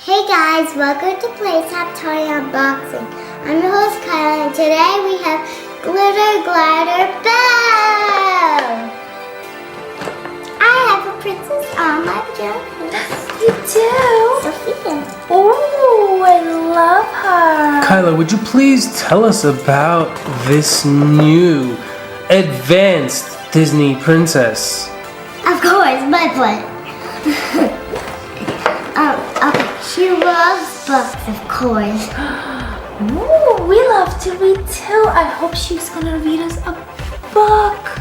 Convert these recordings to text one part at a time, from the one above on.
Hey guys, welcome to Playtime Toy Unboxing. I'm your host Kyla, and today we have Glitter Glider Belle. I have a princess on my pajamas. You do? Sophia. Oh, I love her. Kyla, would you please tell us about this new advanced Disney princess? Of course, my plan. Okay, she loves books, of course. Ooh, we love to read too. I hope she's gonna read us a book.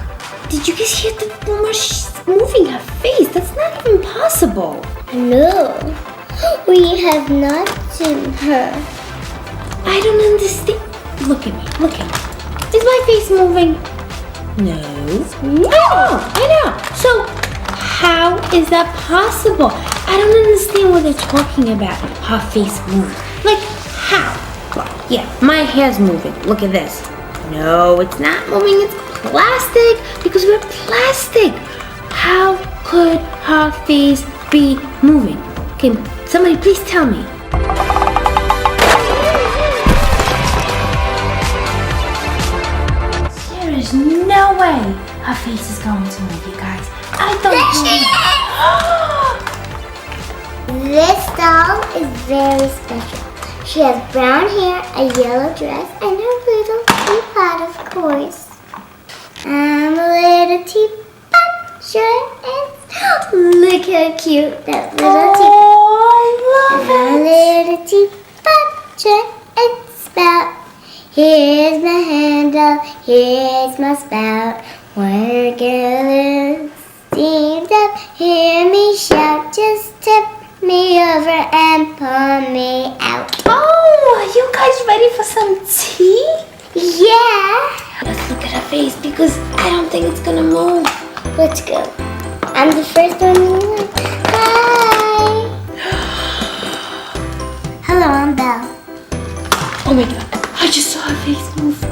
Did you guys hear the rumor? She's moving her face. That's not even possible. No, we have not seen her. I don't understand. Look at me. Look at me. Is my face moving? No. I know. So, how is that possible? I don't understand what they're talking about. Her face moving. Like, how? Well, yeah, my hair's moving. Look at this. No, it's not moving. It's plastic because we're plastic. How could her face be moving? Okay, somebody please tell me. There is no way her face is going to move, you guys. I don't believe. This doll is very special. She has brown hair, a yellow dress, and her little teapot, of course. And a little teapot shirt. Look how cute that little teapot. I love it. A little teapot shirt and spout. Here's my handle, here's my spout. One girl steamed up, hear me shout, just tip me over and pull me out. Oh, are you guys ready for some tea? Yeah. Let's look at her face because I don't think it's gonna move. Let's go. I'm the first one. Hi. Hello, I'm Belle. Oh my god, I just saw her face move.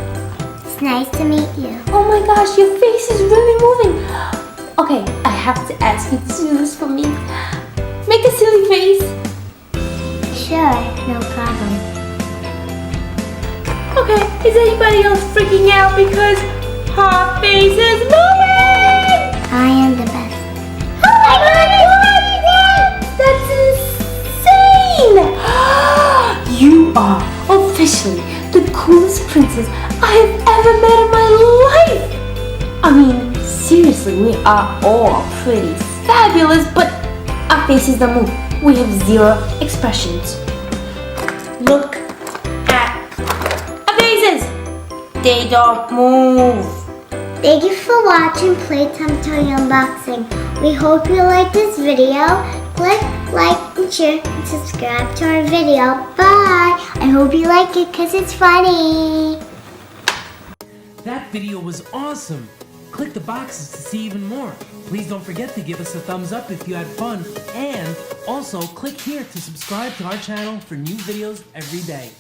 It's nice to meet you. Oh my gosh, your face is really moving. Okay, I have to ask you to do this for me. Make a silly face. Sure, no problem. Okay, is anybody else freaking out because her face is moving? I am the best. Oh my god, that's insane! You are officially the coolest princess I have ever met in my life! I mean, seriously, we are all pretty fabulous, but our faces don't move. We have zero expressions. Look at our faces! They don't move. Thank you for watching Playtime Toy Unboxing. We hope you like this video. Click like and share and subscribe to our video. Bye! I hope you like it because it's funny. That video was awesome! Click the boxes to see even more. Please don't forget to give us a thumbs up if you had fun. And also click here to subscribe to our channel for new videos every day.